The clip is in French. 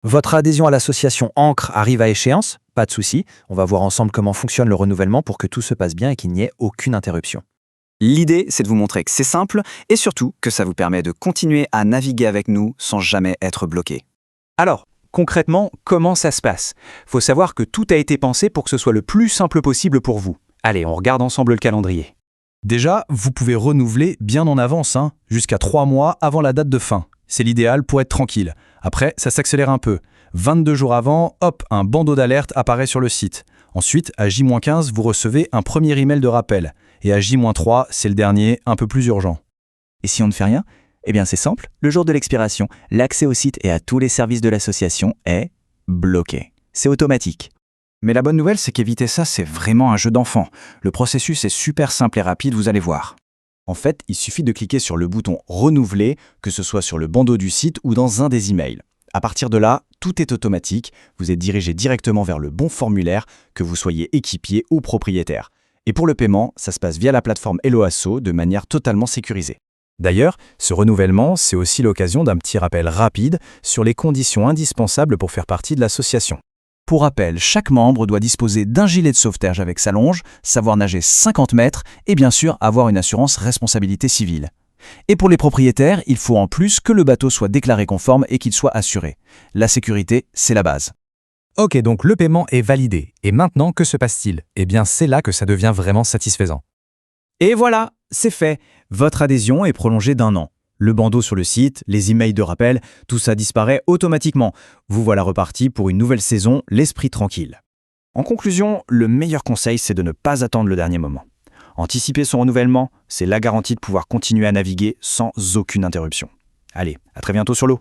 Votre adhésion à l'association Ancre arrive à échéance? Pas de souci, on va voir ensemble comment fonctionne le renouvellement pour que tout se passe bien et qu'il n'y ait aucune interruption. L'idée, c'est de vous montrer que c'est simple et surtout que ça vous permet de continuer à naviguer avec nous sans jamais être bloqué. Alors, concrètement, comment ça se passe? Faut savoir que tout a été pensé pour que ce soit le plus simple possible pour vous. Allez, on regarde ensemble le calendrier. Déjà, vous pouvez renouveler bien en avance, jusqu'à 3 mois avant la date de fin. C'est l'idéal pour être tranquille. Après, ça s'accélère un peu. 22 jours avant, hop, un bandeau d'alerte apparaît sur le site. Ensuite, à J-15, vous recevez un premier email de rappel. Et à J-3, c'est le dernier, un peu plus urgent. Et si on ne fait rien? Eh bien c'est simple, le jour de l'expiration, l'accès au site et à tous les services de l'association est bloqué. C'est automatique. Mais la bonne nouvelle, c'est qu'éviter ça, c'est vraiment un jeu d'enfant. Le processus est super simple et rapide, vous allez voir. En fait, il suffit de cliquer sur le bouton « Renouveler », que ce soit sur le bandeau du site ou dans un des emails. À partir de là, tout est automatique, vous êtes dirigé directement vers le bon formulaire, que vous soyez équipier ou propriétaire. Et pour le paiement, ça se passe via la plateforme Helloasso de manière totalement sécurisée. D'ailleurs, ce renouvellement, c'est aussi l'occasion d'un petit rappel rapide sur les conditions indispensables pour faire partie de l'association. Pour rappel, chaque membre doit disposer d'un gilet de sauvetage avec sa longe, savoir nager 50 mètres et bien sûr avoir une assurance responsabilité civile. Et pour les propriétaires, il faut en plus que le bateau soit déclaré conforme et qu'il soit assuré. La sécurité, c'est la base. Ok, donc le paiement est validé. Et maintenant, que se passe-t-il? Eh bien, c'est là que ça devient vraiment satisfaisant. Et voilà, c'est fait. Votre adhésion est prolongée d'1 an. Le bandeau sur le site, les emails de rappel, tout ça disparaît automatiquement. Vous voilà reparti pour une nouvelle saison, l'esprit tranquille. En conclusion, le meilleur conseil, c'est de ne pas attendre le dernier moment. Anticiper son renouvellement, c'est la garantie de pouvoir continuer à naviguer sans aucune interruption. Allez, à très bientôt sur l'eau.